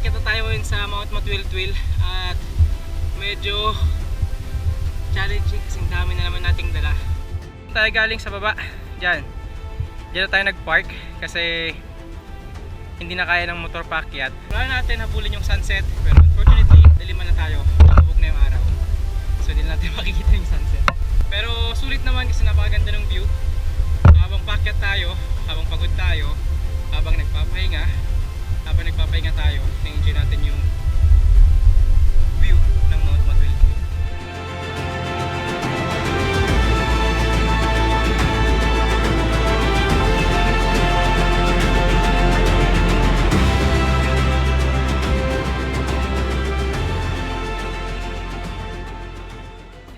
Aakyat na tayo ngayon sa Mount Matwiltwil at medyo challenging kasi dami na naman nating dala. Tayo galing sa baba, dyan na tayo nag-park kasi hindi na kaya ng motor paakyat. Wala natin habulin yung sunset pero unfortunately daliman na tayo, lumubog na yung araw, so hindi na natin makikita yung sunset. Pero sulit naman kasi napakaganda ng view. Habang paakyat tayo, habang pagod tayo, habang nagpapahinga tayo, na-enjoy natin yung view ng Mount Matwiltwil.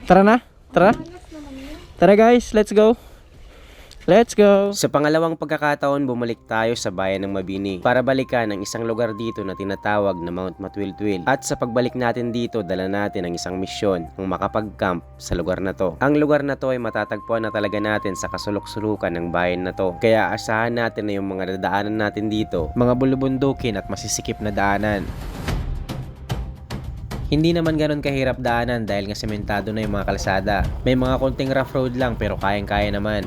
Tara na, tara guys, let's go. Let's go! Sa pangalawang pagkakataon, bumalik tayo sa bayan ng Mabini para balikan ang isang lugar dito na tinatawag na Mount Matwiltwil. At sa pagbalik natin dito, dala natin ang isang misyon ng makapag-camp sa lugar na to. Ang lugar na to ay matatagpuan na talaga natin sa kasulok-sulukan ng bayan na to. Kaya asahan natin na yung mga dadaanan natin dito, mga bulubundukin at masisikip na daanan. Hindi naman ganun kahirap daanan dahil nga sementado na yung mga kalsada. May mga konting rough road lang pero kayang-kaya naman.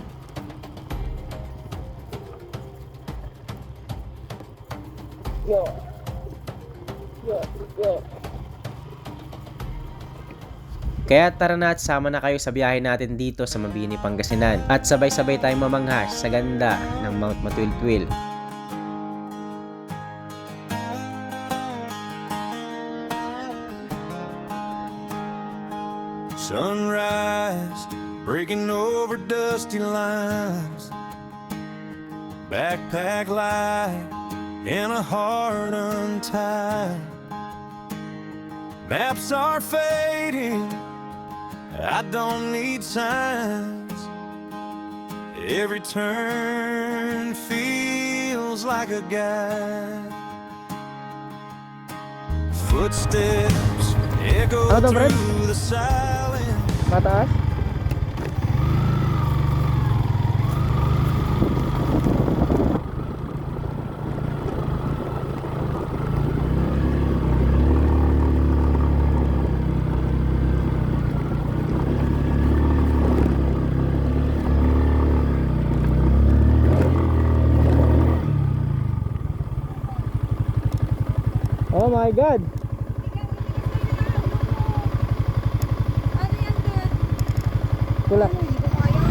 Kaya tara na at sama na kayo sa biyahe natin dito sa Mabini, Pangasinan at sabay-sabay tayong mamanghas sa ganda ng Mount Matwiltwil. Sunrise, breaking over dusty lines, backpack light and a heart untied. Maps are fading, I don't need signs. Every turn feels like a guide. Footsteps echo through the silence. Mataas? Oh my God! Ano yan doon? Wala. Hindi ko kaya.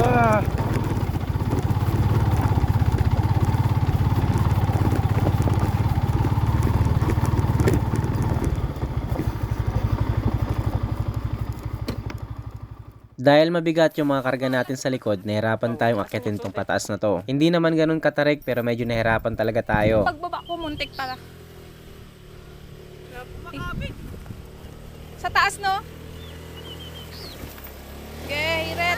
Ah! Dahil mabigat yung mga karga natin sa likod, nahirapan tayong akyatin tong pataas na to. Hindi naman ganun katarik pero medyo nahirapan talaga tayo. Pagbaba ko, muntik pala. Sa taas, no? Okay, hiret.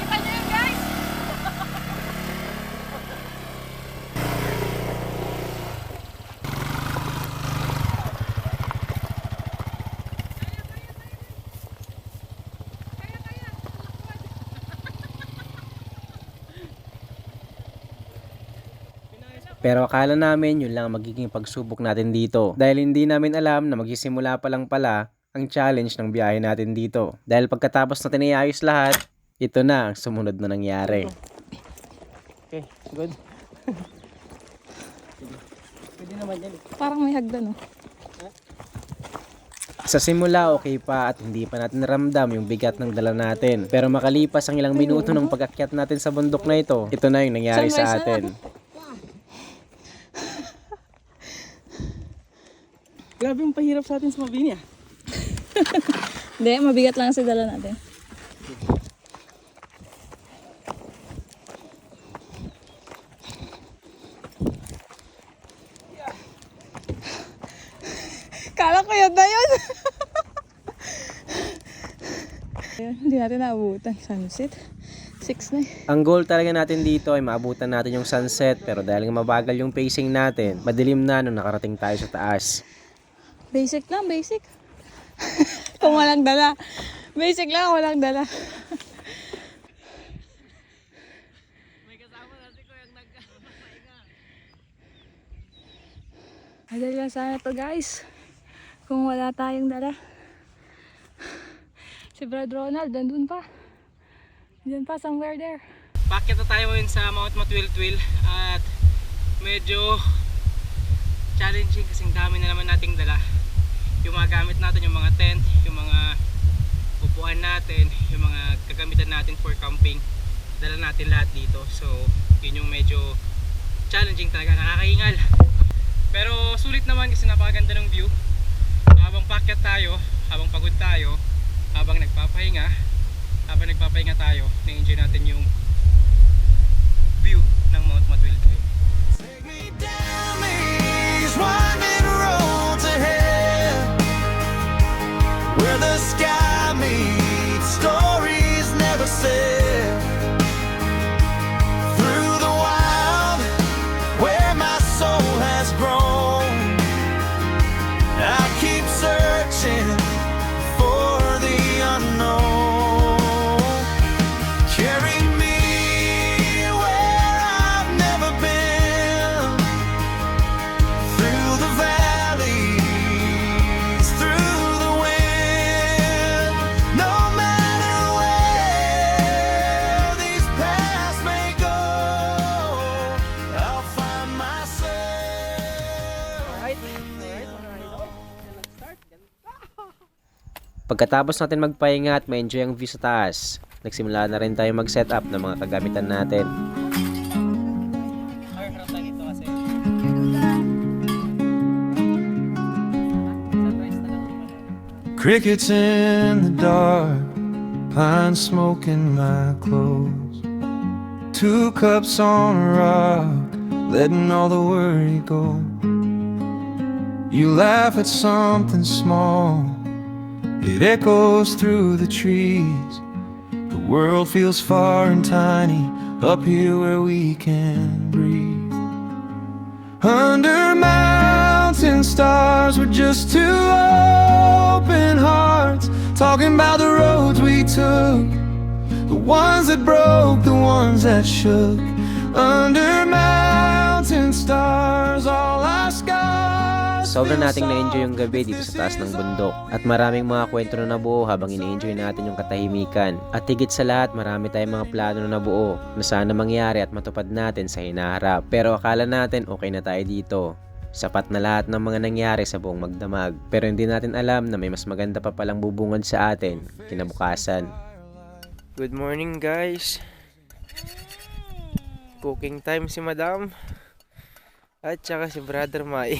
Kita nyo yun, guys? Pero akala namin yun lang magiging pagsubok natin dito. Dahil hindi namin alam na magsisimula pa lang pala ang challenge ng biyahe natin dito. Dahil pagkatapos na tinayos lahat, ito na ang sumunod na nangyari. Okay, good. Pwede naman yan. Parang may hagdan, no? Sa simula okay pa at hindi pa natin naramdam yung bigat ng dala natin. Pero makalipas ang ilang minuto ng pag-akyat natin sa bundok na ito na yung nangyari sa atin. Grabe yung pahirap sa atin sa Mabini ah. Hindi, mabigat lang sa dala natin. Kala ko yun na yun. Ayun, hindi natin naabutan. Sunset. 6 na eh. Ang goal talaga natin dito ay maabutan natin yung sunset, pero dahil nga mabagal yung pacing natin, madilim na nung nakarating tayo sa taas. Basic lang, basic. Kung walang dala. Basic lang, walang dala. Madali lang sana to guys. Kung wala tayong dala. Si Brad Ronald, nandun pa. Nandun pa, somewhere there. Paakyat na tayo ngayon sa Mount Matwiltwil at medyo challenging kasing dami na naman nating dala. Yung mga gamit natin, yung mga tent, yung mga upuan natin, yung mga gagamitan natin for camping, dala natin lahat dito. So yun yung medyo challenging talaga, nakakahingal. Pero sulit naman kasi napakaganda ng view. Habang paakyat tayo, habang pagod tayo, habang nagpapahinga tayo, na-enjoy natin yung view ng Mount Matwiltwil. Take me down these winding roads ahead, where the sky meets stories never said. Through the wild, where my soul has grown, I keep searching for the unknown. Carry me where I've never been, through the valleys, through the wind. No matter where these paths may go, I'll find myself in the unknown. Pagkatapos natin magpahinga at ma-enjoy ang view sa taas, nagsimula na rin tayo mag-set up ng mga kagamitan natin. Harap tayo dito kasi Crickets in the dark, pine smoke in my clothes. 2 cups on a rock, letting all the worry go. You laugh at something small, it echoes through the trees. The world feels far and tiny up here where we can breathe. Under mountain stars, we're just 2 open hearts, talking about the roads we took, the ones that broke, the ones that shook. Under mountain stars, all our scars. Sobrang nating na-enjoy yung gabi dito sa taas ng bundok at maraming mga kwento na nabuo habang ina-enjoy natin yung katahimikan. At higit sa lahat, marami tayong mga plano na nabuo na sana mangyari at matupad natin sa hinaharap. Pero akala natin okay na tayo dito. Sapat na lahat ng mga nangyari sa buong magdamag. Pero hindi natin alam na may mas maganda pa palang bubungad sa atin kinabukasan. Good morning guys. Cooking time si Madam at saka si Brother Mai.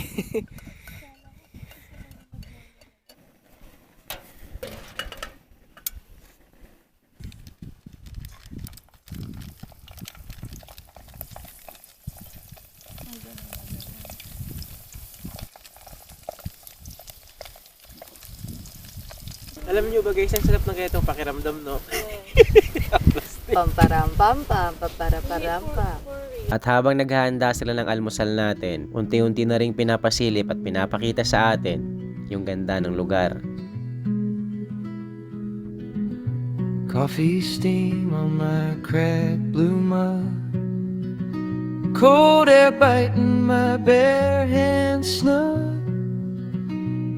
Alam niyo ba guys, ang sarap ng ganitong pakiramdam, no? Pamparam pam pam paparaparam pam. At habang naghahanda sila ng almusal natin, unti-unti na ring pinapasilip at pinapakita sa atin yung ganda ng lugar. Coffee steam on my cracked blue mug, cold air biting my bare hands snug,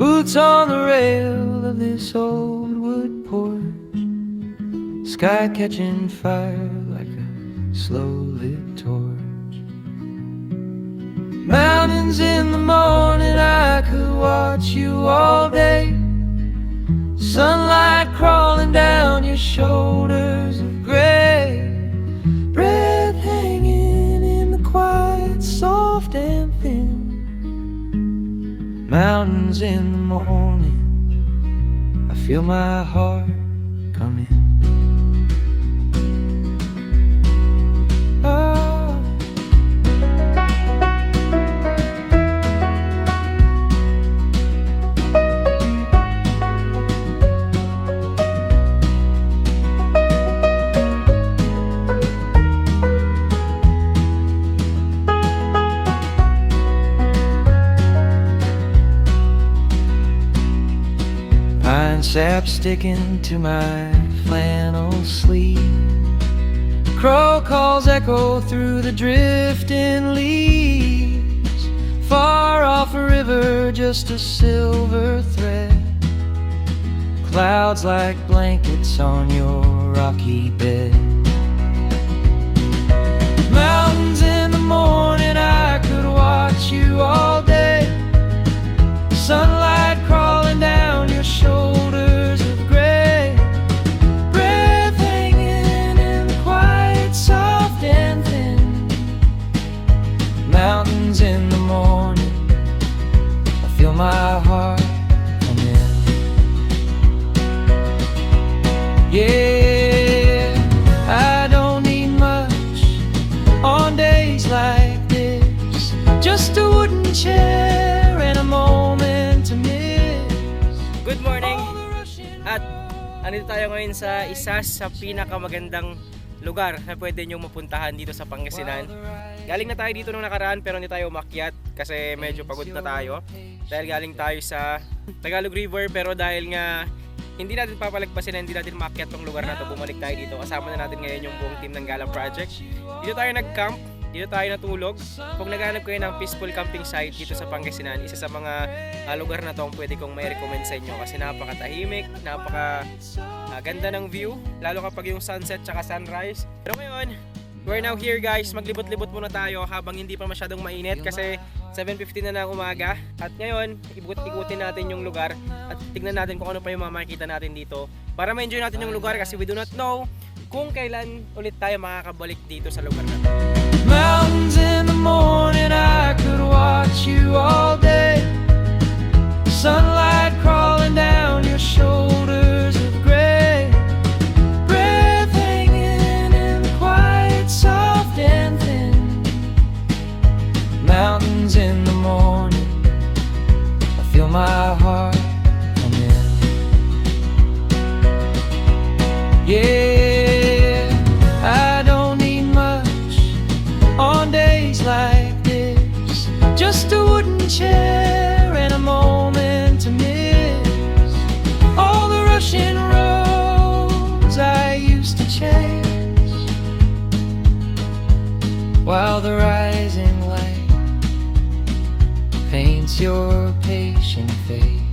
boots on the rail of this old wood porch, sky catching fire like a slow lit torch. Mountains in the morning, I could watch you all day. Sunlight crawling down your shoulders of gray, breath hanging in the quiet, soft and thin. Mountains in the morning, I feel my heart come in. Oh. pine sap sticking to my flannel sleeve. Crow calls echo through the drifting leaves. Far off a river, just a silver thread. Clouds like blankets on your rocky bed. Mountains in the morning, I could watch you all day. Sunlight crawling down your shoulders of gray. Breath hanging in the quiet, soft and thin. Mountains in the morning, I feel my heart come in. Yeah, I don't need much on days like this. Just a wooden chair and a moment to miss. Good morning! At andito tayo ngayon sa isa sa pinakamagandang lugar na pwede nyong mapuntahan dito sa Pangasinan. Galing na tayo dito nung nakaraan pero hindi tayo umakyat kasi medyo pagod na tayo. Dahil galing tayo sa Tagalog River pero dahil nga hindi natin papalagpasin na hindi natin maakyat tong lugar na to, bumalik tayo dito. Kasama na natin ngayon yung buong team ng Galang Project. Dito tayo nag-camp, dito tayo natulog. Kung naghanap kayo ng peaceful camping site dito sa Pangasinan, isa sa mga lugar na to ang pwede kong may recommend sa inyo kasi napakatahimik, ganda ng view, lalo kapag yung sunset tsaka sunrise. Pero ngayon, we're now here guys, maglibot-libot muna tayo habang hindi pa masyadong mainit kasi 7:15 na ng umaga. At ngayon, ikot-ikutin natin yung lugar at tignan natin kung ano pa yung makikita natin dito para ma-enjoy natin yung lugar kasi we do not know kung kailan ulit tayo makakabalik dito sa lugar na to. Mountains in the morning, I could watch you all day. Sunlight crawling down your shoulders of gray. Breath hanging in the quiet, soft and thin. Mountains in the morning, I feel my heart come in. Yeah, I don't need much on days like this. Just a wooden chair and a moment to miss. All the rushing roads I used to chase, while the rising light paints your patient face.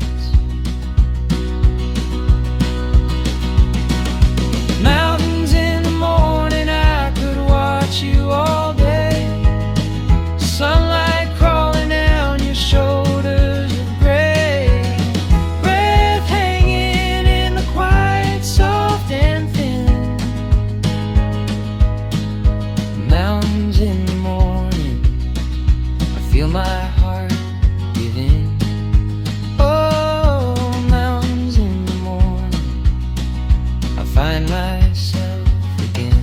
Mountains in the morning, I could watch you all day. Sunlight crawling down your shoulders of gray. Breath hanging in the quiet, soft and thin. Mountains in the morning, I feel my heart give in. Oh, mountains in the morning, I find myself again.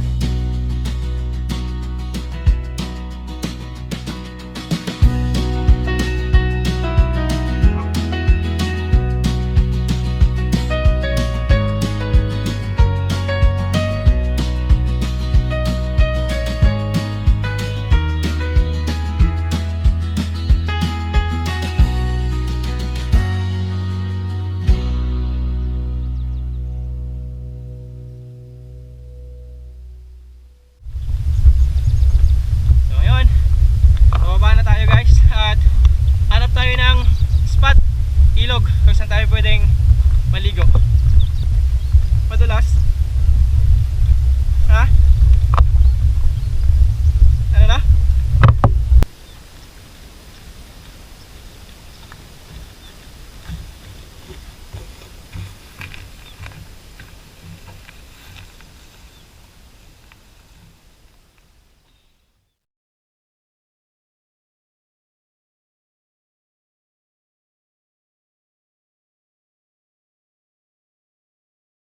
So ngayon, bababa na tayo guys at hanap tayo ng spot, ilog kung saan tayo pwedeng maligo. Madulas,